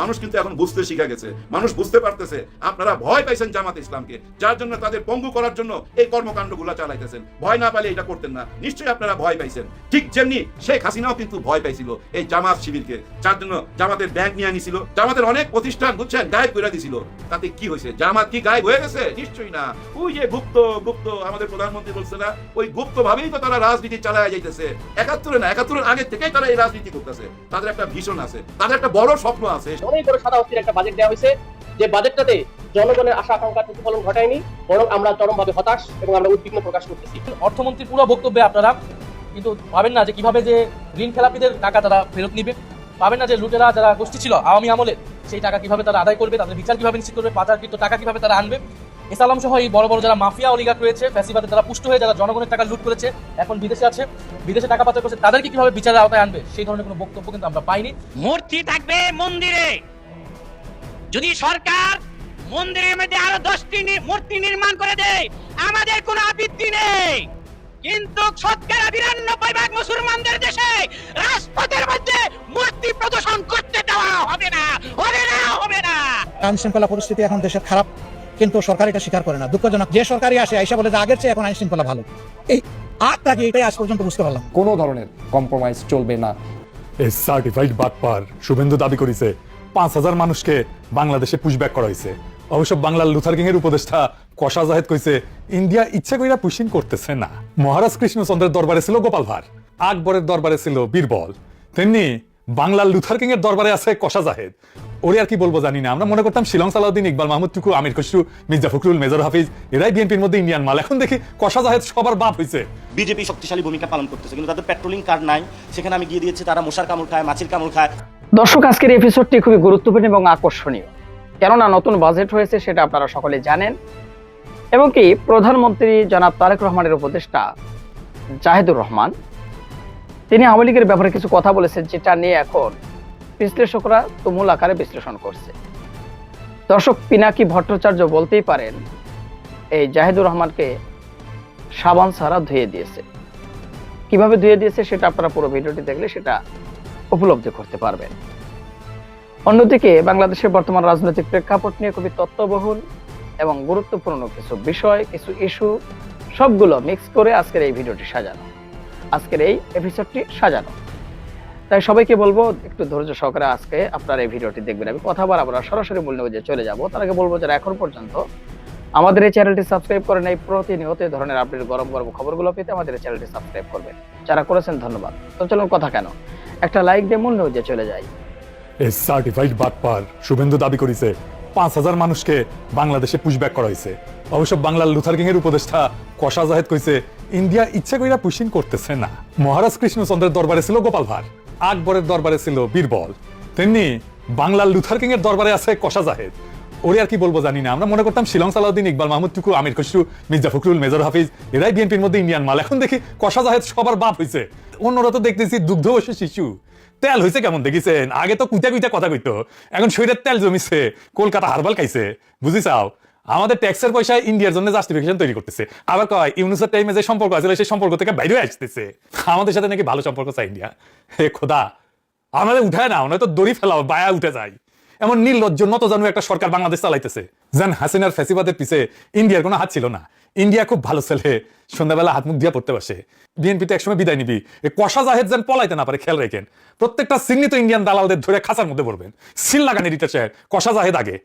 মানুষ কিন্তু এখন বুঝতে শিখে গেছে, মানুষ বুঝতে পারতেছে আপনারা ভয় পাইছেন জামাত ইসলামকে, যার জন্য তাদের পঙ্গু করার জন্য এই কর্মকাণ্ডগুলো চালাইতেছেন। ভয় না পাইলে এটা করতেন না, নিশ্চয়ই আপনারা ভয় পাইছেন। ঠিক যেমনি শেখ হাসিনাও কিন্তু ভয় পাইছিল এই জামাত শিবিরকে, যার জন্য জামাতের ব্যাংক নিয়ে আনিছিল, জামাতের অনেক প্রতিষ্ঠান বুঝছেন গায়েব করে দিছিল। তাতে কি হয়েছে? জামাত কি গায়েব হয়ে গেছে? নিশ্চয়ই না। ওই যে গুপ্ত গুপ্ত আমাদের প্রধানমন্ত্রী বলছে না, ওই গুপ্ত ভাবেই তো তারা রাজনীতি চালায় যাইতেছে। ৭১ না, ৭১-এর আগে থেকেই তারা এই রাজনীতি করতেছে। তাদের একটা ভীষণ আছে, তাদের একটা বড় স্বপ্ন আছে। অনেক বড় সাদা অস্থির একটা বাজেট দেওয়া হয়েছে, যে বাজেটটাতে জনগণের আশা আকাঙ্ক্ষার প্রতিফলন ঘটায়নি, বরং আমরা চরমভাবে হতাশ এবং আমরা উদ্বিগ্ন প্রকাশ করতেছি। অর্থমন্ত্রীর পুরো বক্তব্যে আপনারা কিন্তু ভাবেন না যে কিভাবে যে ঋণ খেলাপিদের টাকা তারা ফেরত নিবে, পাবেন না যে লুটেরা যারা গোষ্ঠী ছিল আওয়ামী আমলে সেই টাকা কিভাবে তারা আদায় করবে, তাদের বিচার কিভাবে নিশ্চিত করবে, পাচারকৃত টাকা কিভাবে তারা আনবে। এসালাম সহ এই বড় বড় যারা মাফিয়া অলিগার্ক রয়েছে, ফ্যাসিবাদে তারা পুষ্ট হয়ে যারা জনগণের টাকা লুট করেছে, এখন বিদেশে আছে, বিদেশে টাকা পাচার করছে, তাদেরকে কিভাবে বিচারের আওতায় আনবে সেই ধরনের কোনো বক্তব্য কিন্তু আমরা পাইনি। মূর্তি থাকবে মন্দিরে, যদি সরকার মন্দিরের মধ্যে আরো 10টি মূর্তি নির্মাণ করে দেয় আমাদের কোনো আপত্তি নেই, কিন্তু ৯৯% মুসলমানদের দেশে রাজপথের মধ্যে মূর্তি প্রদর্শন করতে দেওয়া হবে না, হবে না, হবে না। আইন শৃঙ্খলা পরিস্থিতি এখন দেশের খারাপ, কিন্তু সরকার এটা স্বীকার করে না। দুঃখজনক, যে সরকারই আসে আইসা বলে যে আগের চেয়ে এখন আইন শৃঙ্খলা ভালো। এই আটটাকে এটাই আজ পর্যন্ত বুঝতে পারলাম। কোনো ধরনের কম্প্রোমাইজ চলবে না। এই সার্টিফাইড বাটপার শুভেন্দু দাবি করেছে ৫,০০০ মানুষকে বাংলাদেশে পুশব্যাক করা হয়েছে। অবশ্য বাংলার লুথার কিং এর উপদেষ্টা কষা জাহেদ কইছে ইন্ডিয়া ইচ্ছা কইরা পুশিং করতেছে না। মহারাজ কৃষ্ণচন্দ্রের দরবারে ছিল গোপাল ভাঁড়, আকবরের দরবারে ছিল বীরবল, তেমনি বাংলার লুথার কিং এর দরবারে আছে কষা জাহেদ। ওরে আর কি বলবো জানি না। আমরা মনে করতাম শিলং সালাউদ্দিন, ইকবাল মাহমুদ টুকু, আমির খসরু, মির্জা ফখরুল, মেজর হাফিজ এরাই বিএনপির মধ্যে ইন্ডিয়ান মাল। এখন দেখি কষা জাহেদ সবার বাপ হয়েছে। বিজেপি শক্তিশালী ভূমিকা পালন করতেছে, কিন্তু তাদের পেট্রোলিং কার্ড নাই। সেখানে আমি গিয়ে দিয়েছি, তারা মশার কামড় খায়, মাছির কামড় খায়। দর্শক, আজকের এপিসোডটি খুবই গুরুত্বপূর্ণ এবং আকর্ষণীয়, কেননা নতুন বাজেট হয়েছে সেটা আপনারা সকলে জানেন, এবং কি প্রধানমন্ত্রী জনাব তারেক রহমানের উপদেষ্টা জাহিদুর রহমান তিনি আওয়ামী লীগের ব্যাপারে কিছু কথা বলেছেন, যেটা নিয়ে এখন বিশ্লেষকরা তুমুল আকারে বিশ্লেষণ করছে। দর্শক, পিনাকি ভট্টাচার্য বলতেই পারেন এই জাহিদুর রহমানকে সাবান ছাড়া ধুয়ে দিয়েছে। কিভাবে ধুয়ে দিয়েছে সেটা আপনারা পুরো ভিডিওটি দেখলে সেটা উপলব্ধি করতে পারবেন। অন্যদিকে বাংলাদেশের বর্তমান রাজনৈতিক প্রেক্ষাপট নিয়ে খুবই তথ্যবহুল এবং গুরুত্বপূর্ণ কিছু বিষয়, কিছু ইস্যু সবগুলো মিক্স করে আজকের এই ভিডিওটি সাজানো, আজকের এই এপিসোডটি সাজানো। তাই সবাইকে বলবো একটু ধৈর্য সহকারে আজকে আপনারা এই ভিডিওটি দেখবেন। আমি কথা বলার আমরা সরাসরি মূল নিউজে চলে যাব। তার আগে বলবো যারা এখন পর্যন্ত আমাদের এই চ্যানেলটি সাবস্ক্রাইব করেন এই প্রতিনিয়ত এই ধরনের আপডেট গরম গরম খবরগুলো পেতে আমাদের এই চ্যানেলটি সাবস্ক্রাইব করবেন। যারা করেছেন ধন্যবাদ। তো চলুন কথা কেন, একটা লাইক দিয়ে মূল নিউজে চলে যাই। এই সার্টিফাইড বাটপার শুভেন্দু দাবি করেছে ৫,০০০ মানুষকে বাংলাদেশে পুশব্যাক করা হয়েছে। অবশ্য বাংলার লুথার কিং এর উপদেষ্টা কষা জাহেদ কইছে ইন্ডিয়া ইচ্ছা কইরা পুশিং করতেছে না। মহারাজ কৃষ্ণচন্দ্রের দরবারে ছিল গোপাল ভাঁড়, আকবরের দরবারে ছিল বীরবল, তেমনি বাংলার লুথার কিং এর দরবারে আছে কষা জাহেদ। ওরে আর কি বলবো জানি না। আমরা মনে করতাম শিলং সালাউদ্দিন, ইকবাল মাহমুদ টুকু, আমির খসরু, মির্জা ফখরুল, মেজর হাফিজ এরাই বিএনপির মধ্যে ইন্ডিয়ান মাল। এখন দেখি কষা জাহেদ সবার বাপ হয়েছে। অন্যরা তো দেখতেছি দুগ্ধবশী শিশু। তেল হয়েছে কেমন দেখেছেন? আগে তো কুইটা কুইটা কথা কইতো, এখন শরীরের তেল জমিছে, কলকাতা হারবাল খাইছে। বুঝি চাও, আমাদের ট্যাক্সের পয়সায় ইন্ডিয়ার জন্য জাস্টিফিকেশন তৈরি করতেছে। আবার কয় ইউনুসের টাইমে যে সম্পর্ক আছে সেই সম্পর্ক থেকে বাইরে আসতেছে। আমাদের সাথে নাকি ভালো সম্পর্ক চাই ইন্ডিয়া। হে খোদা, আমাদের উঠায় না, নয়তো দড়ি ফেলাও, বায়া উঠে যায়। এমন নির্লজ্জ নত জানু একটা সরকার বাংলাদেশ চালাইতেছে। যেন হাসিনার ফ্যাসিবাদের পিছে ইন্ডিয়ার কোনো হাত ছিল না। ইন্ডিয়া খুব ভালো ছেলে, সন্ধ্যাবেলা হাত মুখ দিয়ে পড়তে বসে। বিএনপি তো একসময় বিদায় নিবি, কষা জাহেদ যেন পলাইতে না পারে খেয়াল রেখেন। প্রত্যেকটা চিহ্নিত ইন্ডিয়ান দালালদের ধরে খাঁচার মধ্যে পড়বেন। সিল লাগান এডিটর সাহেব, কষা জাহেদ আগে,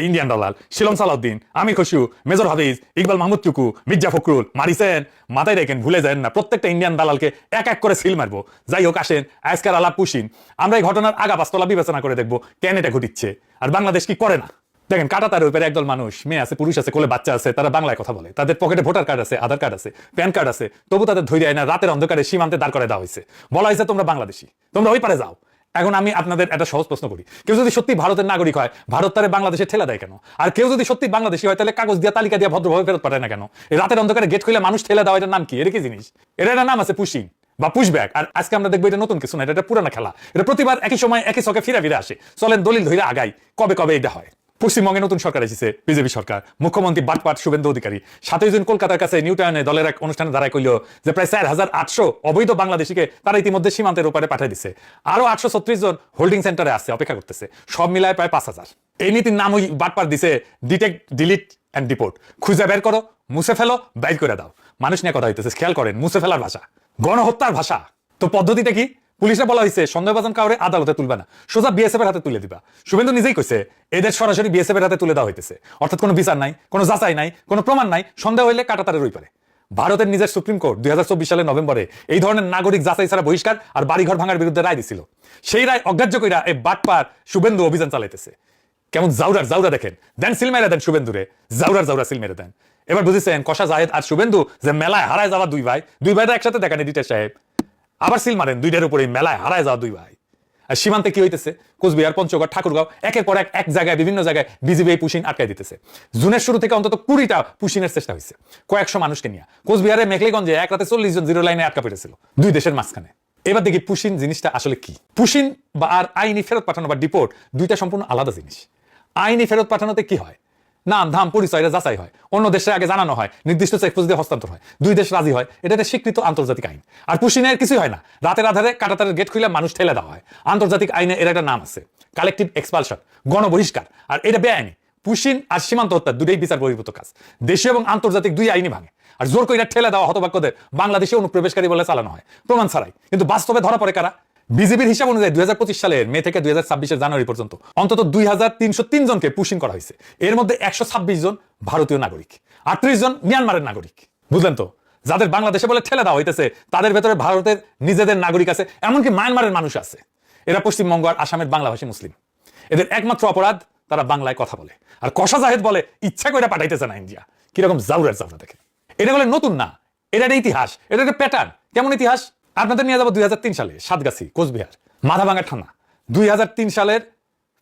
ইন্ডিয়ান দালাল শিলং সালাউদ্দিন, আমির খসরু, মেজর হাফিজ, ইকবাল মাহমুদ টুকু, মির্জা ফখরুল মারিছেন, মাথায় রেখেন, ভুলে যায় না। প্রত্যেকটা ইন্ডিয়ান দালালকে এক এক করে সিল মারবো। যাই হোক, আসেন আজকের আলাপ পুশিন। আমরা এই ঘটনার আগা পাঁচতলা বিবেচনা করে দেখবো কেন এটা ঘটিচ্ছে আর বাংলাদেশ কি করে না। দেখেন, কাটাতারের উপরে একদল মানুষ, মেয়ে আছে, পুরুষ আছে, কোলে বাচ্চা আছে, তারা বাংলায় কথা বলে। তাদের পকেটে ভোটার কার্ড আছে, আধার কার্ড আছে, প্যান কার্ড আছে, তবু তাদের ধৈর্য না রাতের অন্ধকারে সীমান্তে দাঁড় করে দেওয়া হয়েছে। বলা হয়েছে তোমরা বাংলাদেশি, তোমরা ওই পারে যাও। এখন আমি আপনাদের একটা সহজ প্রশ্ন করি, কেউ যদি সত্যি ভারতের নাগরিক হয়, ভারত তারে বাংলাদেশে ঠেলা দেয় কেন? আর কেউ যদি সত্যি বাংলাদেশি হয়, তাহলে কাগজ দিয়ে তালিকা দিয়ে ভদ্রভাবে ফেরত পাঠায় না কেন? এই রাতের অন্ধকারে গেট খুলে মানুষ ঠেলা দেওয়া, এটার নাম কি? এটা কি জিনিস? এটার নাম আছে পুশিং বা পুশব্যাক। আর আজকে আমরা দেখবো এটা নতুন কিছু না, এটা পুরানো খেলা। এটা প্রতিবার একই সময় একই ছকে ফিরে ফিরে আসে। চলেন দলিল ধরে আগাই, কবে কবে এটা হয়। পশ্চিমবঙ্গে নতুন সরকার এসেছে, বিজেপি সরকার। মুখ্যমন্ত্রী বাটপাট শুভেন্দু অধিকারী 7 জুন কলকাতার কাছে নিউ টাউনে দলের এক অনুষ্ঠানে দাঁড়ায় কইল যে প্রায় 4,800 অবৈধ বাংলাদেশিকে তারা ইতিমধ্যে সীমান্তের ওপারে পাঠিয়ে দিচ্ছে। আরো 836 জন হোল্ডিং সেন্টারে আছে, অপেক্ষা করতেছে। সব মিলায় প্রায় 5,000। এই নীতির নাম ওই বাটপাট দিছে ডিটেক্ট, ডিলিট অ্যান্ড ডিপোর্ট। খুঁজে বের করো, মুছে ফেলো, বাইর করে দাও। মানুষ নিয়ে কথা হইতেছে, খেয়াল করেন, মুছে ফেলার ভাষা, গণহত্যার ভাষা। তো পদ্ধতিটা কি? পুলিশে বলা হয়েছে সন্দেহভাজন কাউরে আদালতে তুলবে না, সোজা বিএসএফ এর হাতে তুলে দিবা। শুভেন্দু নিজেই কইছে এদের সরাসরি বিএসএফ এর হাতে তুলে দেওয়া হইতেছে। অর্থাৎ কোনো বিচার নাই, কোনো যাচাই নাই, কোনো প্রমাণ নাই, সন্দেহ হইলে কাটাতারের ওই পারে। ভারতের নিজের সুপ্রিম কোর্ট 2024 সালের নভেম্বরে এই ধরনের নাগরিক যাচাই ছাড়া বহিষ্কার আর বাড়িঘর ভাঙার বিরুদ্ধে রায় দিছিল। সেই রায় অগ্রাহ্য কইরা এই বাটপার শুভেন্দু অভিযান চালাইতেছে। কেমন জাউরা দেখেন, দেন সিল মেরে দেন শুভেন্দুরে, জাউরা সিল মেরে দেন। এবার বুঝেছেন কষা জাহেদ আর শুভেন্দু যে মেলায় হারায় যাওয়া দুই ভাই তো একসাথে দেখেন এডিটর সাহেব। আবার সিল মারেন দুইটার উপরে, মেলায় হারায় যাওয়া দুই ভাই। আর সীমান্তে কি হইতেছে? কোচবিহার, পঞ্চগড়, ঠাকুরগাঁও, একের পর এক জায়গায় বিভিন্ন জায়গায় বিজিবি এই পুশিন আটকাই দিতেছে। জুনের শুরু থেকে অন্তত 20টা পুশিনের চেষ্টা হয়েছে কয়েকশো মানুষকে নিয়ে। কোচবিহারে মেঘলিগঞ্জে এক রাতে 40 জন জিরো লাইনে আটকা পেরেছিল দুই দেশের মাঝখানে। এবার দেখি পুশিন জিনিসটা আসলে কি। পুশিন বা আর আইনি ফেরত পাঠানো বা ডিপোর্ট দুইটা সম্পূর্ণ আলাদা জিনিস। আইনি ফেরত পাঠানোতে কি হয়? নাম, ধাম, পরিচয় যাচাই হয়, অন্য দেশে আগে জানানো হয়, নির্দিষ্ট চেকপোস্ট দিয়ে হস্তান্তর হয়, দুই দেশ রাজি হয়, এটা একটা স্বীকৃত আন্তর্জাতিক আইন। আর পুশিনের কিছুই হয় না, রাতের আধারে কাটাতারের গেট খুলে মানুষ ঠেলে দেওয়া হয়। আন্তর্জাতিক আইনে এর একটা নাম আছে, কালেকটিভ এক্সপালশন, গণবহিষ্কার। আর এটা বেআইনি। পুশিন আর সীমান্ত হত্যা দুটোই বিচার বহির্ভূত কাজ, দেশীয় এবং আন্তর্জাতিক দুই আইনি ভাঙে। আর জোর করে ঠেলে দেওয়া হতভাগ্যদের বাংলাদেশে অনুপ্রবেশকারী বলে চালানো হয় প্রমাণ ছাড়াই। কিন্তু বাস্তবে ধরা পড়ে কারা? বিজেপির হিসাব অনুযায়ী 2025 সালের মে থেকে 2026 জানুয়ারি পর্যন্ত অন্তত 2303 জনকে পুশিং করা হয়েছে। এর মধ্যে 126 জন ভারতীয় নাগরিক, 38 জন মিয়ানমারের নাগরিক। বুঝলেন তো? যাদের বাংলাদেশে বলে ঠেলে দেওয়া হইতেছে তাদের ভেতরে ভারতের নিজেদের নাগরিক আছে, এমনকি মায়ানমারের মানুষ আছে। এরা পশ্চিমবঙ্গ আর আসামের বাংলাভাষী মুসলিম। এদের একমাত্র অপরাধ তারা বাংলায় কথা বলে। আর কষা জাহেদ বলে ইচ্ছা করে পাঠাইতেছে না ইন্ডিয়া। কিরকম জাউরা দেখে। এটা বলে নতুন না, এটা একটা ইতিহাস, এটা একটা প্যাটার্ন। কেমন ইতিহাস? আপনাদের নিয়ে যাবো 2003 সালে সাতগাছি, কোচবিহার, মাথাভাঙ্গা থানা। 2003 সালের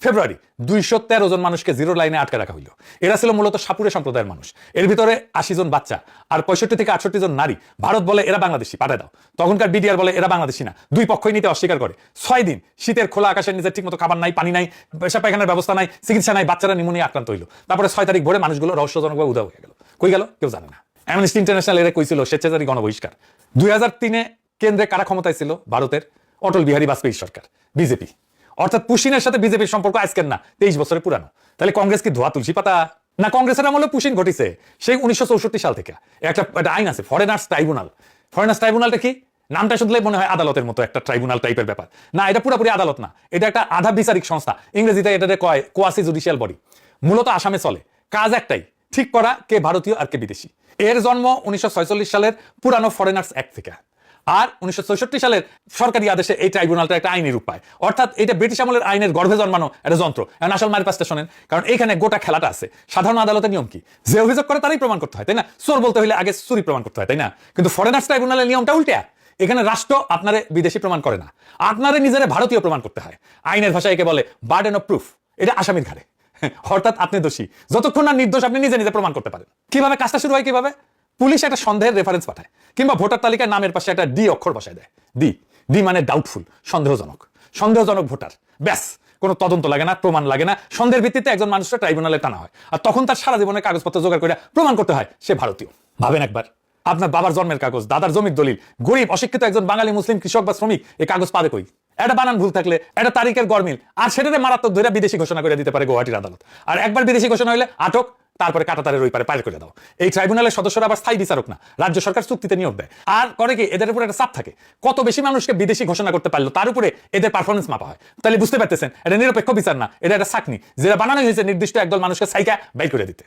ফেব্রুয়ারি 213 জন মানুষকে জিরো লাইনে আটকে রাখা হইল। এরা ছিল মূলত সাপুরে সম্প্রদায়ের মানুষ। এর ভিতরে 80 জন বাচ্চা আর 65 থেকে 68 জন নারী। ভারত বলে এরা বাংলাদেশি, পাঠায় দাও। তখনকার বিডিআর বলে এরা বাংলাদেশি না। দুই পক্ষই নিতে অস্বীকার করে। 6 দিন শীতের খোলা আকাশের নিচে ঠিকমতো খাবার নাই, পানি নাই, পেশাব পায়খানার ব্যবস্থা নাই, চিকিৎসা নাই, বাচ্চারা নিউমোনিয়া আক্রান্ত হইল। তারপরে 6 তারিখ ভোরে মানুষগুলো রহস্যজনকভাবে উধাও হয়ে গেল। কই গেল কেউ জানে না। অ্যামনেস্টি ইন্টারন্যাশনাল এরা কইছিল স্বেচ্ছাচারী গণবহিষ্কার। 2003-এ কেন্দ্রে কারা ক্ষমতায় ছিল? ভারতের অটল বিহারী বাজপেয়ী সরকার, বিজেপি। অর্থাৎ পুশিনের সাথে বিজেপির সম্পর্ক আজকের না, 23 বছরের পুরানো। তাহলে কংগ্রেস কি ধোয়া তুলসী পাতা? না, কংগ্রেসের আমলে পুশিন ঘটিছে সেই 1964 সাল থেকে। একটা আইন আছে, ফরেনার্স ট্রাইব্যুনাল। ফরেনার্স ট্রাইব্যুনালটা কি? নামটা শুনলেই মনে হয় আদালতের মতো একটা ট্রাইব্যুনাল টাইপের ব্যাপার। না, এটা পুরোপুরি আদালত না, এটা একটা আধা বিচারিক সংস্থা। ইংরেজিতে এটাতে কয় কোয়াসি জুডিশিয়াল বডি। মূলত আসামে চলে, কাজ একটাই, ঠিক করা কে ভারতীয় আর কে বিদেশি। এর জন্ম 1946 সালের পুরানো ফরেনার্স অ্যাক্ট থেকে। আর 1964 সালের সরকারি আদেশে এই ট্রাইব্যুনালটা একটা আইনি রূপ পায়। অর্থাৎ এটা ব্রিটিশ আমলের আইনের গর্ভে জন্মানো একটা যন্ত্র। আসল মায়ের পাশটা শোনেন, কারণ এখানে গোটা খেলাটা আছে। সাধারণ আদালতের নিয়ম কি? যে অভিযোগ করে তারই প্রমাণ করতে হয়, তাই না? চোর বলতে হলে আগে চুরি প্রমাণ করতে হয়, তাই না? কিন্তু ফরেনার্স ট্রাইব্যুনালের নিয়মটা উল্টা। এখানে রাষ্ট্র আপনারে বিদেশি প্রমাণ করে না, আপনারে নিজেরা ভারতীয় প্রমাণ করতে হয়। আইনের ভাষায় একে বলে বার্ডেন অফ প্রুফ। এটা আসামির ঘাড়ে। অর্থাৎ আপনি দোষী যতক্ষণ না নির্দোষ আপনি নিজে নিজে প্রমাণ করতে পারেন। কিভাবে কাজটা শুরু হয়? কিভাবে? পুলিশ একটা সন্দেহের রেফারেন্স পাঠায়, কিংবা ভোটার তালিকায় নামের পাশে একটা ডি অক্ষর বসায় দেয়। ডি মানে ডাউটফুল, সন্দেহজনক ভোটার। ব্যাস, কোনো তদন্ত লাগে না, প্রমাণ লাগে না। সন্দেহের ভিত্তিতে একজন মানুষের ট্রাইব্যুনালে টানা হয়। আর তখন তার সারা জীবনের কাগজপত্র জোগাড় করে প্রমাণ করতে হয় সে ভারতীয়। ভাবেন একবার, আপনার বাবার জন্মের কাগজ, দাদার জমির দলিল, গরিব অশিক্ষিত একজন বাঙালি মুসলিম কৃষক বা শ্রমিক এই কাগজ পাবে কই? একটা বানান ভুল থাকলে, একটা তারিখের গরমিল, আর সেটাতে মারাত্মক ধরে বিদেশি ঘোষণা করে দিতে পারে গুয়াহাটির আদালত। আর একবার বিদেশি ঘোষণা হলে আটক, তারপরে কাটাতারের ওই পারে পার করে দাও। এই ট্রাইব্যুনালের সদস্যরা আবার স্থায়ী বিচারক না, রাজ্য সরকার চুক্তিতে নিয়োগ দেয়। আর করে কি, এদের উপর একটা চাপ থাকে, কত বেশি মানুষকে বিদেশি ঘোষণা করতে পারলো তার উপরে এদের পারফরমেন্স মাপা হয়। তাহলে বুঝতে পারতেছেন এটা নিরপেক্ষ বিচার না, এটা একটা চাকনি, যেটা বানানো হয়েছে নির্দিষ্ট একদল মানুষকে সাইকা বাইর করে দিতে।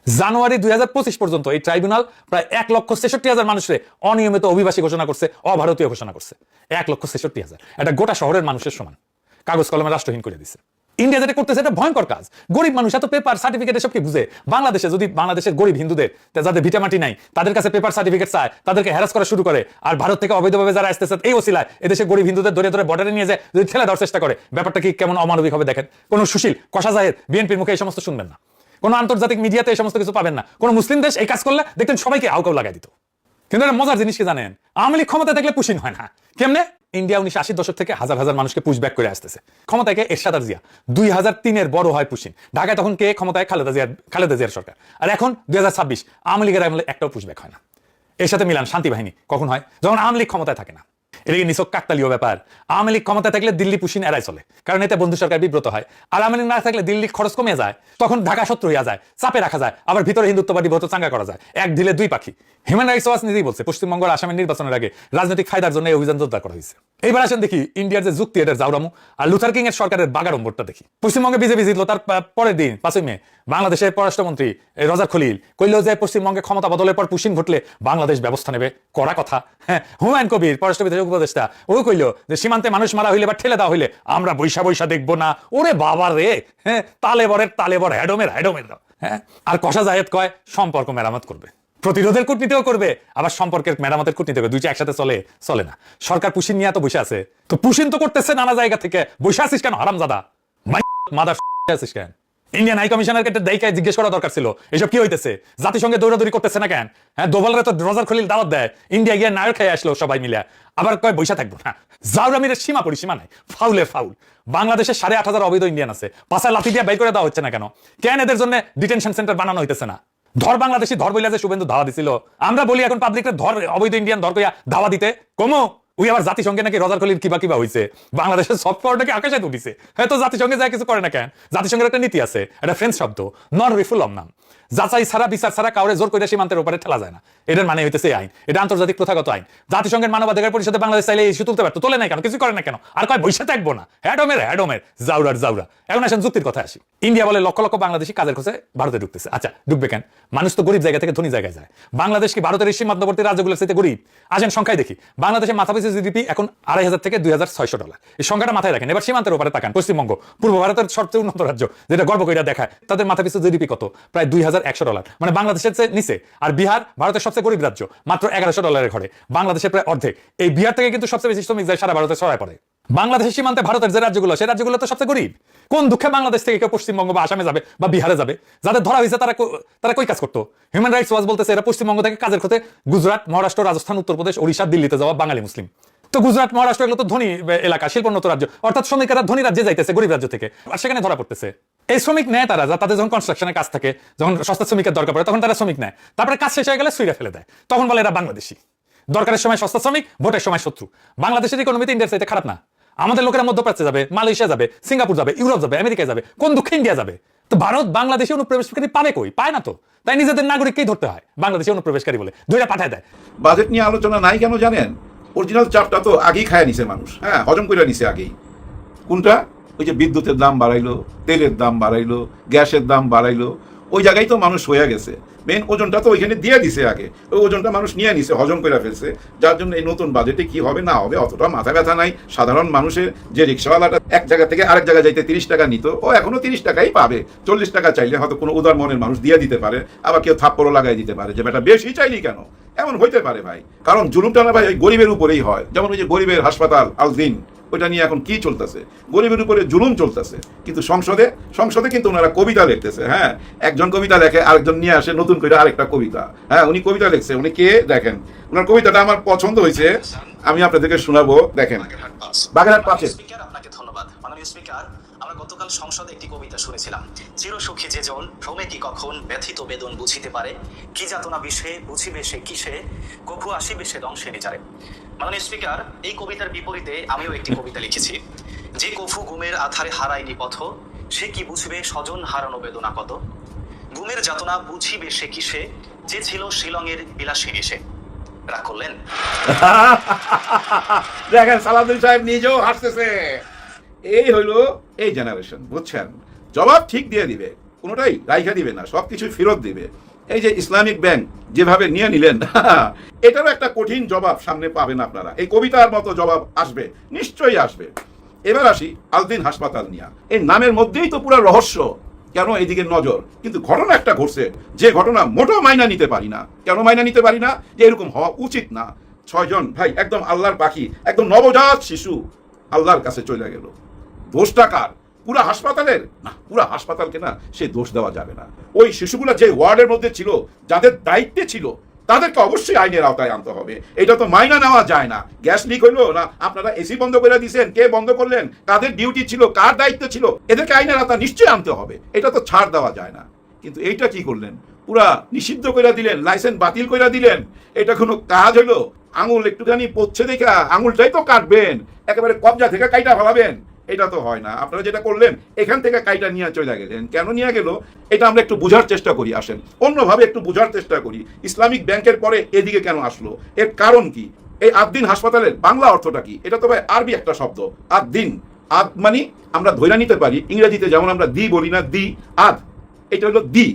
জানুয়ারি 2025 পর্যন্ত এই ট্রাইব্যুনাল প্রায় 1,66,000 মানুষের অনিয়মিত অভিবাসী ঘোষণা করছে, অভারতীয় ঘোষণা করছে। 1,66,000, এটা গোটা শহরের মানুষের সমান। কাগজ কলমে রাষ্ট্রহীন করে দিছে। ইন্ডিয়া যেটা করতেছে এটা ভয়ঙ্কর কাজ। গরিব মানুষ এত পেপার সার্টিফিকেট এসব কি বুঝে? বাংলাদেশে যদি বাংলাদেশের গরিব হিন্দুদের যাদের ভিটামাটি নাই তাদের কাছে পেপার সার্টিফিকেট চায়, তাদেরকে হ্যারাস করা শুরু করে। আর ভারত থেকে অবৈধভাবে যারা আসতেছে এই ওসিলায় এদেশে গরিব হিন্দুদের ধরে ধরে বর্ডারে নিয়ে যায় যদি ঠেলে দেওয়ার চেষ্টা করে। ব্যাপারটা কি কেমন অমানবিক হবে দেখেন। কোনো সুশীল কষা জাহের বিএনপির মুখে এই সমস্ত শুনবেন না, কোনো আন্তর্জাতিক মিডিয়াতে এই সমস্ত কিছু পাবেন না। কোনো মুসলিম দেশ এই কাজ করলে দেখতেন সবাইকে আউকাউ লাগাই দিত। কিন্তু একটা মজার জিনিস কি জানেন, আওয়ামী লীগ ক্ষমতায় থাকলে পুশিন হয় না। কেমনে? ইন্ডিয়া 1980 দশক থেকে হাজার হাজার মানুষকে পুশব্যাক করে আসতেছে। ক্ষমতায় কে? এরশাদ আর জিয়া। 2003-এর বড় হয় পুশিন। ঢাকায় তখন কে ক্ষমতায়? খালেদা জিয়ার সরকার। আর এখন 2026 আওয়ামী লীগের আমলে একটাও পুশব্যাক হয় না। এর সাথে মিলান শান্তি বাহিনী কখন হয়? যখন আওয়ামী লীগ ক্ষমতায় থাকে না। এটা কি নিছক কাকতালীয় ব্যাপার? আওয়ামী লীগ ক্ষমতায় থাকলে দিল্লি পুশিন এড়াই চলে, কারণ এতে বন্ধু সরকার বিব্রত হয়। আর আওয়ামী লীগ না থাকলে দিল্লির খরচ কমে যায়, তখন ঢাকা শত্রু হয়ে যায়, চাপে রাখা যায়, আবার ভিতরে হিন্দুত্ববাদী ভোট চাঙ্গা করা যায়। এক ঢিলে দুই পাখি। হিউম্যান রাইটস ওয়াচ নিজেই বলছে পশ্চিমবঙ্গ আর আসামের নির্বাচনের আগে রাজনৈতিক ফায়দার জন্য এই অভিযান জোরদার করা হয়েছে। এইবার আসেন দেখি ইন্ডিয়ার যে যুক্তি, এটার জাউরামু আর লুথার কিং এর সরকারের বাগাড়ম্বরটা দেখি। পশ্চিমবঙ্গে বিজেপি জিতলো, তার পরের দিন 5 মে বাংলাদেশের পররাষ্ট্রমন্ত্রী রজার খলিল কইল যে পশ্চিমবঙ্গে ক্ষমতা বদলের পর পুশিন ঘটলে বাংলাদেশ ব্যবস্থা নেবে। কড়া কথা। হ্যাঁ, হুমায়ুন কবির পররাষ্ট্র উপদেষ্টা ও কইল যে সীমান্তে মানুষ মারা হইলে বা ঠেলে দেওয়া হইলে আমরা বৈশা বৈশা দেখবো না। ওরে বাবা রে, হ্যাঁ, তালেবর হ্যাডোমের। হ্যাঁ, আর কষা জায়েদ কয় সম্পর্ক মেরামত করবে, প্রতিরোধের কূটনীতিও করবে, আবার সম্পর্কের মেরামতের কূটনীতি করবে। দুইটা একসাথে চলে না। সরকার পুশিন নিয়ে তো বসে আছে, তো পুশিন তো করতেছে নানা জায়গা থেকে। বসে আছিস কেন হারামজাদা? মাদার আছিস কেন? ইন্ডিয়ান হাই কমিশনারকে দেখায় জিজ্ঞেস করা দরকার ছিল এসব কি হইতেছে। জাতিসংঘে দৌড়াদৌড়ি করতেছে না কেন? হ্যাঁ, দোবালরে তো রজার খলিল দাওয়াত দেয়, ইন্ডিয়া গিয়ে নায়ক খেয়ে আসলো সবাই মিলে, আবার কয় বৈশা থাকবো না। জাউরামিরের সীমা পরিসীমা নাই, ফাউলে ফাউল। বাংলাদেশে 8,500 অবৈধ ইন্ডিয়ান আছে, পাশায় লাথি দিয়ে বের করে দেওয়া হচ্ছে না কেন? কেন এদের জন্য ডিটেনশন সেন্টার বানানো হইতেছে না? ধর বাংলাদেশি ধর বইলা যে শুভেন্দু ধাওয়া দিছিল, আমরা বলি এখন পাবলিকের ধর অবৈধ ইন্ডিয়ান ধর কইয়া ধাওয়া দিতে কমো। ওই আবার জাতিসংঘে নাকি রজার খলিল কিবা হয়েছে, বাংলাদেশের সফট পাওয়ার নাকি আকাশে উঠিছে। হয়তো জাতিসংঘে যা কিছু করে না কেন, জাতিসংঘের একটা নীতি আছে, এটা ফ্রেঞ্চ শব্দ, নন রিফুলম নাম। যাচাই ছাড়া বিচার ছাড়া কাউরে জোর করে সীমান্তের উপরে ঠেলা যায় না। এটার মানে হইতেছে আইন, এটা আন্তর্জাতিক প্রথাগত আইন। জাতিসংঘের মানবাধিকার পরিষদে বাংলাদেশ চাইলে ইস্যু তুলতে পারতো, তোলে নাই কেন? কিছু করে না কেন? আর কয় বৈশা থাকবো না। হ্যাডোমের জাউরা। এখন আসেন যুক্তির কথা আসি। ইন্ডিয়া বলে লক্ষ লক্ষ বাংলাদেশি কাজের খোঁজে ভারতে ঢুকতেছে। আচ্ছা, ঢুকবে কেন? মানুষ তো গরিব জায়গা থেকে ধনী জায়গায় যায়। বাংলাদেশ কি ভারতের এই সীমান্তবর্তী রাজ্যগুলোর সাথে গরিব? আসেন সংখ্যায় দেখি। বাংলাদেশের মাথাপিছু জিডিপি এখন $2,500 থেকে $2,600। এই সংখ্যাটা মাথায় রাখেন। এবার সীমান্তের উপরে তাকান, পশ্চিমবঙ্গ পূর্ব ভারতের সবচেয়ে উন্নত রাজ্য, যেটা গর্ব করে দেখায়, তাদের মাথাপিছু জিডিপি কত? প্রায় $2,100, মানে বাংলাদেশের চেয়ে নিচে। আর বিহার ভারতের সবচেয়ে গরিব রাজ্য, মাত্র $1,100 ঘরে, বাংলাদেশের প্রায় অর্ধেক। এই বিহার থেকে কিন্তু সবচেয়ে বেশি শ্রমিক যায় সারা ভারতে ছড়ায় পড়ে। বাংলাদেশের সীমান্তে ভারতের যে রাজ্যগুলো, সেই রাজ্যগুলো তো সবচেয়ে গরিব। কোন দুঃখে বাংলাদেশ থেকে কেউ পশ্চিমবঙ্গ বা আসামে যাবে বা বিহারে যাবে? যাদের ধরা হয়েছে তারা কই কাজ করতো? হিউম্যান রাইটস ওয়াচ বলতেছে এরা পশ্চিমবঙ্গ থেকে কাজের খোঁজে গুজরাট, মহারাষ্ট্র, রাজস্থান, উত্তরপ্রদেশ, ওড়িশা, দিল্লিতে যাওয়া বাঙালি মুসলিম। তো গুজরাট, মহারাষ্ট্র এগুলো তো ধনী এলাকা, শিল্পোন্নত রাজ্য, অর্থাৎ শ্রমিকেরা ধনী রাজ্যে যাইতেছে গরিব রাজ্য থেকে, আর সেখানে ধরা পড়তেছে। এই শ্রমিক নেয় তারা, তাদের যখন কনস্ট্রাকশনের কাজ থাকে, যখন সস্তা শ্রমিকের দরকার পড়ে, তখন তারা শ্রমিক নেয়। তারপরে কাজ শেষ হয়ে গেলে সুইরা ফেলে দেয়, তখন বলে এরা বাংলাদেশি। দরকারের সময় সস্তা শ্রমিক, ভোটের সময় শত্রু। বাংলাদেশের ইকোনমিতে ইন্ডিয়ার চাইতে খারাপ না। আমাদের লোকেরা মধ্যপ্রাচ্যে যাবে, মালয়েশিয়া যাবে, সিঙ্গাপুর যাবে, ইউরোপ যাবে, আমেরিকায় যাবে, কোন দুঃখে ইন্ডিয়া যাবে? তো ভারত বাংলাদেশি অনুপ্রবেশকারী পাবে কই? পায় না তো। তাই নিজেদের নাগরিককেই ধরতে হয় বাংলাদেশি অনুপ্রবেশকারী বলে, ধরে পাঠায় দেয়। বাজেট নিয়ে আলোচনা নাই কেন জানেন? অরিজিনাল চাপটা তো আগেই খায় নিছে মানুষ, হ্যাঁ, হজম করে নিছে আগেই। কোনটা? ওই যে বিদ্যুতের দাম বাড়াইলো, তেলের দাম বাড়াইলো, গ্যাসের দাম বাড়াইলো, ওই জায়গায় তো মানুষ হয়ে গেছে। মেন ওজনটা তো ওইখানে দিয়ে দিছে আগে, ওই ওজনটা মানুষ নিয়ে নিছে, হজম করে ফেলছে। যার জন্য এই নতুন বাজেটে কি হবে না হবে অতটা মাথা ব্যথা নাই। সাধারণ মানুষের যে রিক্সাওয়ালাটা এক জায়গা থেকে আরেক জায়গায় যাইতে 30 টাকা নিত, ও এখনো 30 টাকাই পাবে। 40 টাকা চাইলে হয়তো কোনো উদার মনের মানুষ দিয়ে দিতে পারে, আবার কেউ থাপ্পড়ও লাগাই দিতে পারে যে বেটা বেশি চাইলি কেন। এমন হইতে পারে ভাই, কারণ জুলুমটা না ভাই গরিবের উপরেই হয়। যেমন ওই যে গরিবের হাসপাতাল আল-দিন, ওইটা নিয়ে এখন কি চলতেছে? গরিবের উপরে জুলুম চলতেছে। কিন্তু সংসদে কিন্তু ওনারা কবিতা লিখতেছে। হ্যাঁ, একজন কবিতা লেখে, আরেকজন নিয়ে আসে নতুন করে আরেকটা কবিতা। হ্যাঁ, উনি কবিতা লিখছে, উনি কে দেখেন, ওনার কবিতাটা আমার পছন্দ হয়েছে, আমি আপনাদেরকে শোনাবো। দেখেন, বাগেরহাট পাশে। আপনাকে ধন্যবাদ মাননীয় স্পিকার। আমরা গতকাল সংসদে একটি কবিতা শুনেছিলাম, চিরসুখী যে জন ভ্রমে কি কখন ব্যথিত বেদন বুঝিতে পারে, কি যাতনা বিষে বুঝিবে সে কিসে, কভু আসিবে সে দংশে নিচারে। মাননীয় স্পিকার, এই কবিতার বিপরীতে আমিও একটি কবিতা লিখেছি। যে কভু গুমের আধারে হারায়নি পথ, সে কি বুঝবে স্বজন হারানো বেদনা কত, গুমের যাতনা বুঝিবে সে কিসে, যে ছিল শিলংয়ের বিলাসিনী সে। রাগ করলেন? দেখেন সালাউদ্দিন সাহেব নিজেও হাসতেছে। এই হইলো এই জেনারেশন, বুঝছেন? জবাব ঠিক দিয়ে দিবে, কোনোটাই রাইখা দিবে না, সবকিছু ফেরত দিবে। এই যে ইসলামিক ব্যাংক যেভাবে নিয়ে নিলেন, এটারও একটা কঠিন জবাব সামনে পাবেন আপনারা। এই কবিতার মতো জবাব আসবে, নিশ্চয়ই আসবে। এবার আসি আল-দিন হাসপাতাল নিয়ে। এই নামের মধ্যেই তো পুরো রহস্য, কেন এইদিকে নজর। কিন্তু ঘটনা একটা ঘটছে, যে ঘটনা মোটেও মাইনা নিতে পারি না। কেন মাইনা নিতে পারি না? যে এরকম হওয়া উচিত না। 6 জন ভাই, একদম আল্লাহর পাখি, একদম নবজাত শিশু আল্লাহর কাছে চলে গেল। দোষটা কার? পুরা হাসপাতালের? না, পুরা হাসপাতালকে না, সে দোষ দেওয়া যাবে না। ওই শিশুগুলা যে ওয়ার্ডের মধ্যে ছিল, যাদের দায়িত্বে ছিল, তাদেরকে অবশ্যই আইনের আওতায় আনতে হবে। এটা তো মাইনা নেওয়া যায় না। গ্যাস লিক হইলো না, আপনারা এসি বন্ধ করে দিয়েছেন, কে বন্ধ করলেন, কাদের ডিউটি ছিল, কার দায়িত্ব ছিল, এদেরকে আইনের আওতায় নিশ্চয়ই আনতে হবে। এটা তো ছাড় দেওয়া যায় না। কিন্তু এইটা কি করলেন, পুরা নিষিদ্ধ করে দিলেন, লাইসেন্স বাতিল করে দিলেন। এটা কোনো কাজ হলো? আঙুল একটুখানি পড়ছে দেখা আঙুলটাই তো কাটবেন, একেবারে কবজা থেকে কাইটা ফেলাবেন? এটা তো হয় না। আপনারা যেটা করলেন, এখান থেকে কাইটা নিয়ে চলে গেলেন। কেন নিয়ে গেল এটা আমরা একটু বোঝার চেষ্টা করি। আসেন অন্যভাবে একটু বোঝার চেষ্টা করি। ইসলামিক ব্যাংকের পরে এদিকে কেন আসলো, এর কারণ কি? এই আদ-দিন হাসপাতালের বাংলা অর্থটা কি? এটা তো ভাই আরবি একটা শব্দ, আদ-দিন। আদ মানে আমরা ধরে নিতে পারি ইংরেজিতে যেমন আমরা দি বলি না, দি আদ, এটা হলো দি।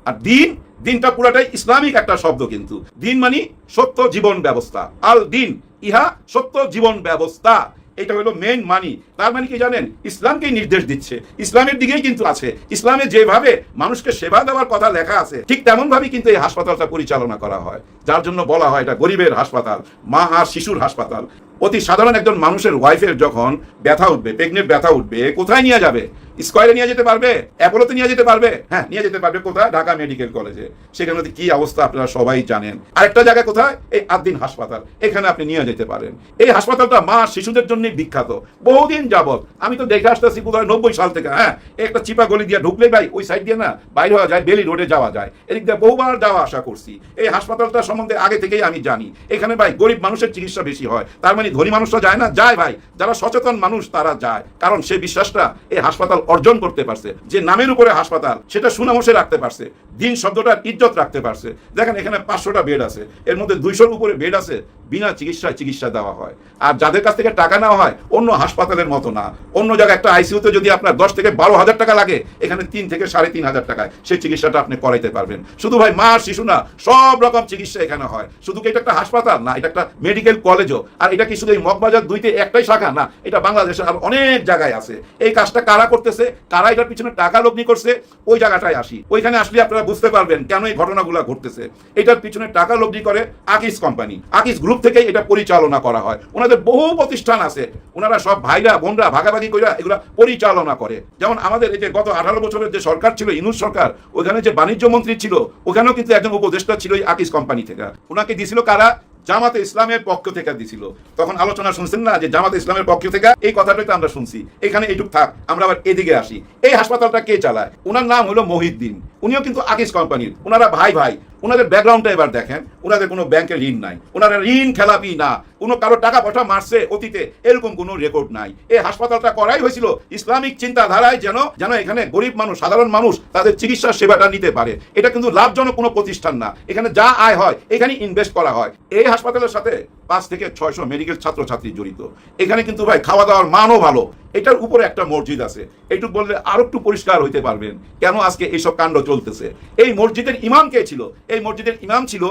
আর দিন, দিনটা পুরাটাই ইসলামিক একটা শব্দ। কিন্তু দিন মানে সত্য জীবন ব্যবস্থা। আল দিন, ইহা সত্য জীবন ব্যবস্থা, এটা হলো মেন মানি। তার মানে কি জানেন, ইসলামকেই নির্দেশ দিচ্ছে, ইসলামের দিকেই কিন্তু আছে। ইসলামে যেভাবে মানুষকে সেবা দেওয়ার কথা লেখা আছে, ঠিক তেমন ভাবে কিন্তু এই হাসপাতালটা পরিচালনা করা হয়। যার জন্য বলা হয় এটা গরিবের হাসপাতাল, মা আর শিশুর হাসপাতাল। অতি সাধারণ একজন মানুষের ওয়াইফের যখন ব্যথা উঠবে, প্রেগনেন্ট ব্যথা উঠবে, কোথায় নিয়ে যাবে? স্কয়ারে নিয়ে যেতে পারবে? অ্যাপোলোতে নিয়ে যেতে পারবে? হ্যাঁ, নিয়ে যেতে পারবে। কোথায়? ঢাকা মেডিকেল কলেজে। সেখানে কি অবস্থা আপনারা সবাই জানেন। আরেকটা জায়গায় কোথায়? এই আদ-দিন হাসপাতাল, এখানে আপনি নিয়ে যেতে পারেন। এই হাসপাতালটা মা শিশুদের জন্য বিখ্যাত বহুদিন যাবত। আমি তো দেখে আসতেছি বোধহয় 90 সাল থেকে। হ্যাঁ, একটা চিপা গলি দিয়ে ঢুকলেই ভাই ওই সাইড দিয়ে না বাইরে হওয়া যায়, বেলি রোডে যাওয়া যায়। এদিক দিয়ে বহুবার যাওয়া আসা করছি। এই হাসপাতালটা সম্বন্ধে আগে থেকেই আমি জানি। এখানে ভাই গরিব মানুষের চিকিৎসা বেশি হয়। তার মানে ধনী মানুষরা যায় না? যায় ভাই। যারা সচেতন মানুষ তারা যায়, কারণ সে বিশ্বাসটা এই হাসপাতাল অর্জন করতে পারছে। যে নামের উপরে হাসপাতাল, সেটা সুনামসে রাখতে পারছে, দিন শব্দটার ইজ্জত রাখতে পারছে। দেখেন এখানে 500টা বেড আছে, এর মধ্যে 200-র উপরে বেড আছে বিনা চিকিৎসায় চিকিৎসা দেওয়া হয়। আর যাদের কাছ থেকে টাকা নেওয়া হয় অন্য হাসপাতালের মতো না। অন্য জায়গায় একটা আইসিইউতে যদি আপনার 10 থেকে 12,000 টাকা লাগে, এখানে 3 থেকে 3,500 টাকায় সেই চিকিৎসাটা আপনি করাইতে পারবেন। শুধু ভাই মা আর শিশু না, সব রকম চিকিৎসা এখানে হয়। শুধু কি এটা একটা হাসপাতাল না, এটা একটা মেডিকেল কলেজও। আর এটা কি শুধু এই মগবাজার 2-তে একটাই শাখা না, এটা বাংলাদেশের আর অনেক জায়গায় আছে। এই কাজটা কারা করতেছে, কারা এটার পিছনে টাকা লগ্নি করছে, ওই জায়গাটায় আসি। ওইখানে আসলে আপনারা বুঝতে পারবেন কেন এই ঘটনাগুলো ঘটতেছে। এটার পিছনে টাকা লগ্নি করে আকিস কোম্পানি, আকিস গ্রুপ থেকে এটা পরিচালনা করা হয়। ওনাদের বহু প্রতিষ্ঠান আছে, ওনারা সব ভাইরা বোনরা ভাগাভাগি করে এগুলা পরিচালনা করে। যেমন আমাদের এই যে গত 18 বছরের যে সরকার ছিল, ইনুস সরকার, ওখানে যে বাণিজ্য মন্ত্রী ছিল, ওখানেও কিন্তু একজন উপদেষ্টা ছিল এই আকিস কোম্পানি থেকে। ওনাকে দিছিল কারা? জামাতে ইসলামের পক্ষ থেকে দিছিল। তখন আলোচনা শুনছেন না যে জামাতে ইসলামের পক্ষ থেকে, এই কথাটাই তো আমরা শুনছি। এখানে এইটুক থাক, আমরা আবার এদিকে আসি। এই হাসপাতালটা কে চালায়? ওনার নাম হলো মহিউদ্দিন, উনিও কিন্তু আকিস কোম্পানির। ওনারা ভাই ভাই। ওনাদের ব্যাকগ্রাউন্ডটা এবার দেখেন, ওনাদের কোনো ব্যাংকের ঋণ নাই, ওনারা ঋণ খেলাপি না, কোনো কারো টাকা পয়সা মারছে অতীতে এরকম কোনো রেকর্ড নাই। এই হাসপাতালটা করাই হয়েছিল ইসলামিক চিন্তাধারায়, যেন এখানে গরিব মানুষ, সাধারণ মানুষ তাদের চিকিৎসা সেবাটা নিতে পারে। এটা কিন্তু লাভজনক কোনো প্রতিষ্ঠান না। এখানে যা আয় হয় এখানে ইনভেস্ট করা হয়। এই হাসপাতালের সাথে 5 থেকে 600 মেডিকেল ছাত্রছাত্রী জড়িত। এখানে কিন্তু ভাই খাওয়া দাওয়ার মানও ভালো। এটার উপরে একটা মসজিদ আছে, এইটুক বললে আরো একটু পরিষ্কার হইতে পারবেন কেন আজকে এইসব কাণ্ড চলতেছে। এই মসজিদের ইমাম কে ছিল? এই মসজিদের ইমাম ছিল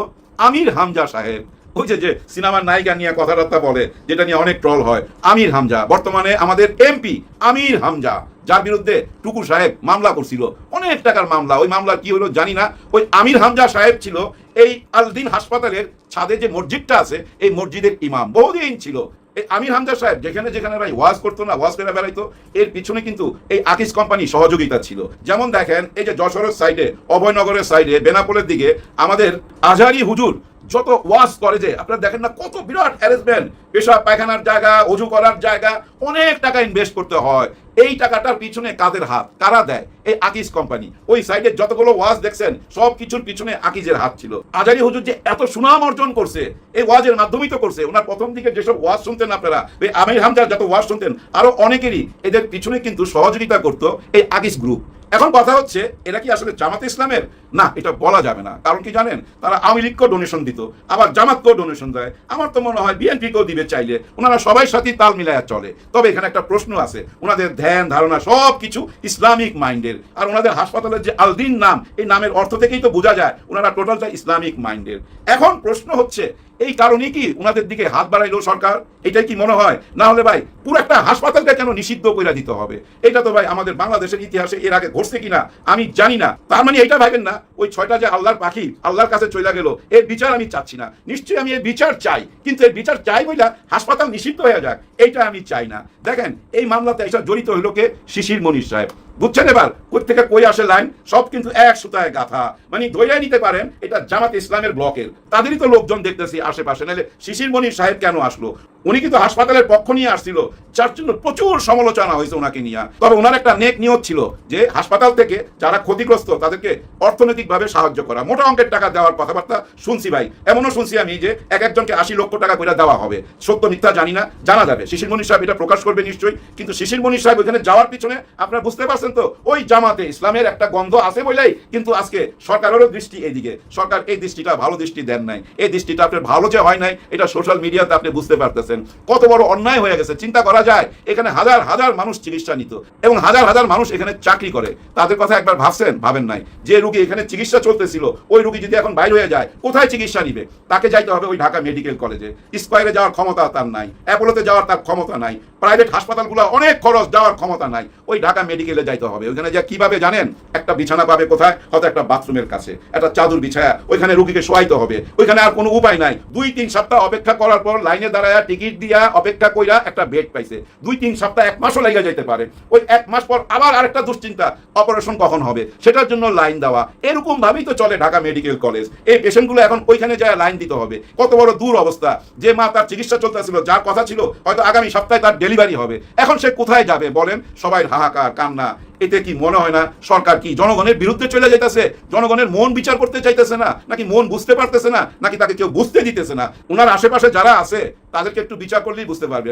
আমির হামজা সাহেব। ওই যে সিনেমার নায়িকা নিয়ে কথাবার্তা বলে, যেটা নিয়ে অনেক ট্রল হয়, আমির হামজা বর্তমানে আমাদের এমপি আমির হামজা, যার বিরুদ্ধে টুকু সাহেব মামলা করছিল, অনেক টাকার মামলা। ওই মামলা কি হলো জানি না। ওই আমির হামজা সাহেব ছিল এই আল-দিন হাসপাতালের ছাদে যে মসজিদটা আছে, এই মসজিদের ইমাম বহুদিন ছিল। এই আমির হামজা সাহেব যেখানে যেখানে ভাই ওয়াজ করতো না, ওয়াজ করে বেড়াইতো, এর পিছনে কিন্তু এই আকিস কোম্পানি সহযোগিতা ছিল। যেমন দেখেন এই যে যশোরের সাইডে, অভয়নগরের সাইডে, বেনাপোলের দিকে আমাদের আজহারি হুজুর যত ওয়াজ করে, যে আপনারা দেখেন না কত বিরাট অ্যারেঞ্জমেন্ট, পেশাব পায়খানার জায়গা, অজু করার জায়গা, অনেক টাকা ইনভেস্ট করতে হয়। এই টাকাটার পিছনে কাদের হাত, কারা দেয়? এই আকিস কোম্পানি। ওই সাইডে যতগুলো ওয়াজ দেখছেন সব কিছুর পিছনে আকিজের হাত ছিল। আজহারি হুজুর যে এত সুনাম অর্জন করছে এই ওয়াজের মাধ্যমেই তো করছে। ওনার প্রথম দিকে যেসব ওয়াজ শুনতেন আপনারা, এই আমির হামজার যত ওয়াজ শুনতেন, আরো অনেকেরই এদের পিছনে কিন্তু সহযোগিতা করতো এই আকিস গ্রুপ। এখন কথা হচ্ছে, এরা কি আসলে জামাতে ইসলামের? না, এটা বলা যাবে না। কারণ কি জানেন, তারা আওয়ামী লীগকেও ডোনেশন দিত, আবার জামাতকেও ডোনেশন দেয়। আমার তো মনে হয় বিএনপিকেও দিবে চাইলে। ওনারা সবাই সাথে তাল মিলায়া চলে। তবে এখানে একটা প্রশ্ন আছে, ওনাদের ধ্যান ধারণা সব কিছু ইসলামিক মাইন্ডের। আর ওনাদের হাসপাতালের যে আল-দিন নাম, এই নামের অর্থ থেকেই তো বোঝা যায় ওনারা টোটালটা ইসলামিক মাইন্ডের। এখন প্রশ্ন হচ্ছে, এই কারণে কি ওনাদের দিকে হাত বাড়াইলো সরকার? এটাই কি মনে হয়? না হলে ভাই পুরো একটা হাসপাতালকে কেন নিষিদ্ধ করে দিতে হবে? এটা তো ভাই আমাদের বাংলাদেশের ইতিহাসে এর আগে ঘটছে কিনা আমি জানি না। তার মানে এটা ভাবেন না ওই 6টা যে আল্লাহর পাখি আল্লাহর কাছে চলে গেল, এর বিচার আমি চাচ্ছি না। নিশ্চয়ই আমি এর বিচার চাই, কিন্তু এর বিচার চাই বইলা হাসপাতাল নিষিদ্ধ হয়ে যাক, এইটা আমি চাই না। দেখেন এই মামলাতে এটা জড়িত হইল কে? শিশির মনির সাহেব। বুঝছেন এবার থেকে কই আসে লাইন সব কিন্তু এক সুতায় গাথা, মানে ধৈর্য নিতে পারেন এটা জামাত ইসলামের ব্লকের, তাদেরই তো লোকজন দেখতেছি আশেপাশে, নাহলে শিশির মনির সাহেব কেন আসলো? উনি কিন্তু হাসপাতালের পক্ষ নিয়ে আসছিল, যার জন্য প্রচুর সমালোচনা হয়েছে ওনাকে নিয়ে। তবে ওনার একটা নেক নিয়ত ছিল যে হাসপাতাল থেকে যারা ক্ষতিগ্রস্ত তাদেরকে অর্থনৈতিকভাবে সাহায্য করা, মোটা অঙ্কের টাকা দেওয়ার কথাবার্তা শুনছি ভাই। এমনও শুনছি আমি যে একজনকে 80 লক্ষ টাকা করে দেওয়া হবে, সত্য মিথ্যা জানি না, জানা যাবে। শিশির মনির সাহেব এটা প্রকাশ করবে নিশ্চয়ই, কিন্তু শিশির মনির সাহেব ওখানে যাওয়ার পিছনে আপনারা বুঝতে পারছেন তো ওই জামাতে ইসলামের একটা গন্ধ আছে বলেই কিন্তু আজকে সরকারেরও দৃষ্টি এইদিকে। সরকার এই দৃষ্টিটা ভালো দৃষ্টি দেন নাই, এই দৃষ্টিটা আপনার ভালো যে হয় নাই এটা সোশ্যাল মিডিয়াতে আপনি বুঝতে পারতেছেন কত বড় অন্যায় হয়ে গেছে। চিন্তা করা যায় এখানে হাজার হাজার মানুষ চিকিৎসা নিত এবং হাজার হাজার মানুষ এখানে চাকরি করে, তাদের কথা একবার ভাবছেন? ভাবেন নাই। যে রোগী এখানে চিকিৎসা চলতেছিল ওই রোগী যদি এখন বাইরে হয়ে যায় কোথায় চিকিৎসা নিবে? তাকে যাইতে হবে ওই ঢাকা মেডিকেল কলেজে, স্কয়ারে যাওয়ার ক্ষমতা তার নাই, অ্যাপোলোতে যাওয়ার তার ক্ষমতা নাই, প্রাইভেট হাসপাতালগুলো অনেক খরচ, যাওয়ার ক্ষমতা নাই, ওই ঢাকা মেডিকেলে যাইতে হবে। ওইখানে যা কিভাবে জানেন? একটা বিছানা পাবে কোথায়? হয়তো একটা বাথরুমের কাছে একটা চাদর বিছায়া ওইখানে রোগীকে শোয়াইতে হবে, ওইখানে আর কোনো উপায় নাই। 2-3 সপ্তাহ অপেক্ষা করার পর লাইনে দাঁড়ায়া টিকিট দিয়া অপেক্ষা কইরা একটা বেড পাইছে, 2-3 সপ্তাহ 1 মাসও লেগে যাইতে পারে। ওই 1 মাস পর আবার আরেকটা দুশ্চিন্তা, অপারেশন কখন হবে সেটার জন্য লাইন দেওয়া। এরকম ভাবেই তো চলে ঢাকা মেডিকেল কলেজ। এই পেশেন্টগুলো এখন ওইখানে যায় লাইন দিতে হবে, কত বড় দূর অবস্থা। যে মা তার চিকিৎসা চলতেছিল, যার কথা ছিল হয়তো আগামী সপ্তাহে তার ডেলিভারি হবে, এখন সে কোথায় যাবে বলেন? সবাই হাহাকার কান্না। এতে কি মনে হয় না সরকার কি জনগণের বিরুদ্ধে চলে যাইতেছে? জনগণের মন বিচার করতে চাইতেছে না, নাকি মন বুঝতে পারতেছে না, নাকি তাকে কেউ বুঝতে দিতেছে না? ওনার আশেপাশে যারা আছে তাদেরকে একটু বিচার করলেই বুঝতে পারবে।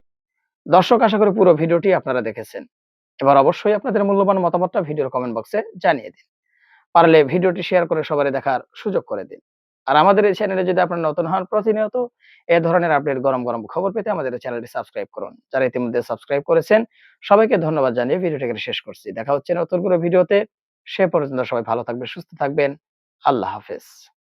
দর্শক, আশা করি পুরো ভিডিওটি আপনারা দেখেছেন। এবার অবশ্যই আপনাদের মূল্যবান মতামতটা ভিডিওর কমেন্ট বক্সে জানিয়ে দিন। পারলে ভিডিওটি শেয়ার করে সবারই দেখার সুযোগ করে দিন। আর আমাদের এই চ্যানেলে যদি আপনারা নতুন হন, প্রতিনিয়ত এ ধরনের আপডেট গরম গরম খবর পেতে আমাদের এই চ্যানেলটি সাবস্ক্রাইব করুন। যারা ইতিমধ্যে সাবস্ক্রাইব করেছেন সবাইকে ধন্যবাদ জানিয়ে ভিডিওটি এখানে শেষ করছি। দেখা হচ্ছে নতুন কোনো ভিডিওতে। সে পর্যন্ত সবাই ভালো থাকবেন, সুস্থ থাকবেন। আল্লাহ হাফেজ।